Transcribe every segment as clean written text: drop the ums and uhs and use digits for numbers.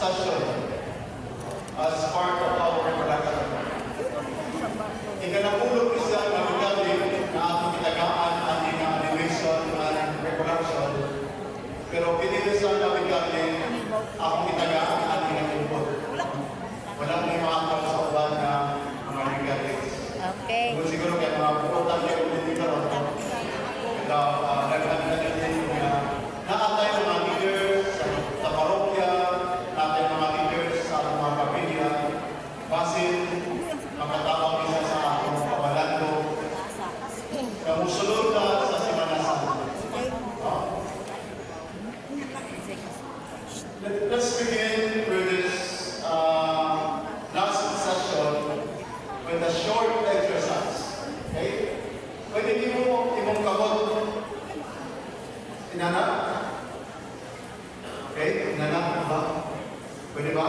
session as part of our recollection. Ikanapulog isa na magaling na atong itagaan ang animation and recollection, pero pinilisan na magaling akong itagaan ang inangulpot. Walang may makakal sa uban na mga regalis. Okay. Kung siguro kaya mga pupuntan kayo kung hindi ka ron. Nagkanda na din na naatay mga leaders sa parokya, naatay mga leaders sa mga kapilya, basin, makatawag isa sa akong kabalando, kamusulod na sa simanasan. Let's begin with this last session with a short exercise. Okay? Pwede niyo imong kamot. Inana? Okay? Inana ba? Pwede ba?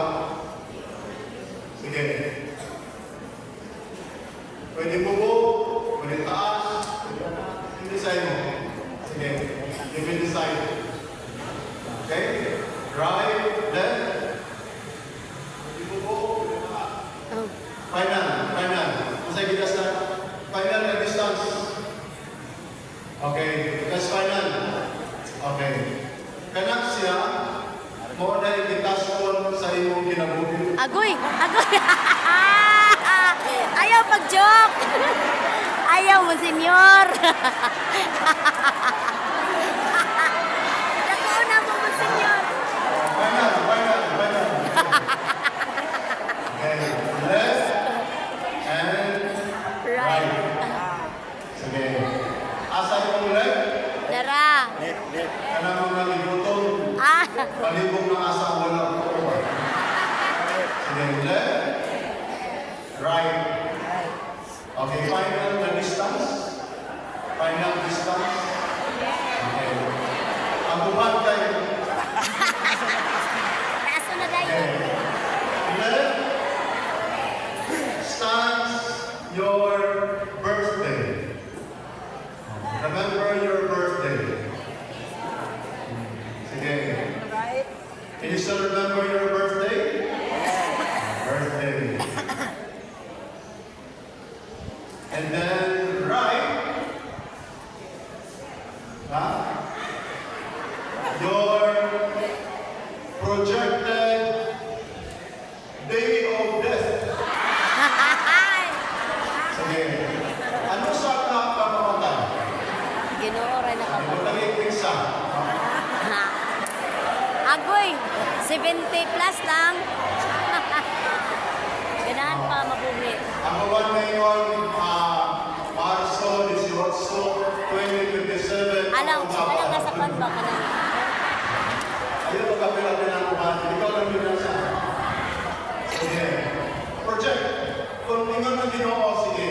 Sige. Pwede bubo, pwede taas, pwede design mo. Sige. Give me design. Okay? Right, left. Pwede bubo, pwede taas. Final. Kung sa'yo gitas na, final na distance. Okay, that's final. Okay. Kanak siya, mo na ikitasyon sa imong kinabuhi. Agoy! Ayaw pag-joke! Ayaw mo, senyor! Nakuuna mo, senyor! Final. Okay, left and right. Sige. Asa yung left? Dara! Kanang mga ligutong. Palibong ng asa wala ko. Sige, left. Right. Okay, final na distance. Final distance. Okay. Ang buhat kayo. Kaso na tayo. Okay. Left stands your birthday. Remember your birthday. Sige. Can you still remember your birthday? Birthday. And then right. Your projected day of death. Sige. Ano sa kapamamatay? Ginoo rin na Ano ka. lang yung pizza? Agoy! 70 plus lang. Ganahan pa mabuhi. Ang buwan ngayon, Marso 18, 2027. Alam nasa pan ba ka na? Ayaw magkapila-pila ng buwan. Ikaw lang yun lang siya. Sige. Project. Kung ingon ng Ginoo, sige.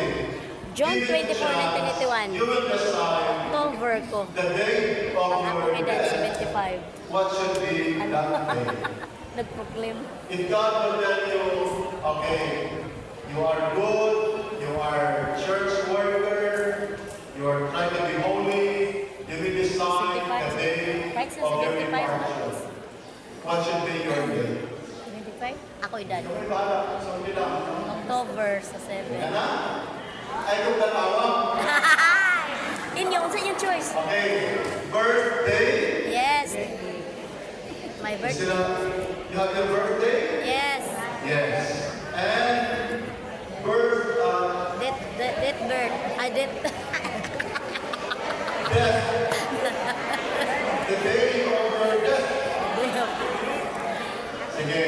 John 24:19. You will decide October ko. the day of Ang ako your edad death. 75. What should be that day? Nag-proclaim. If God will tell you, okay, you are good, you are church worker, you are trying to be holy, you will decide the day Right, so of your 75. departure. What should be your day? 75? Ako edad. Yung ibahala, so hindi lang. October sa 7. Yan na? Ay, kung tatawag. Inyo, unsa yung choice? Okay, birthday. Yes. My Is birthday. it you have your birthday? Yes. Yes. And birth, Death birth. Death. death. The day of your death. Sige.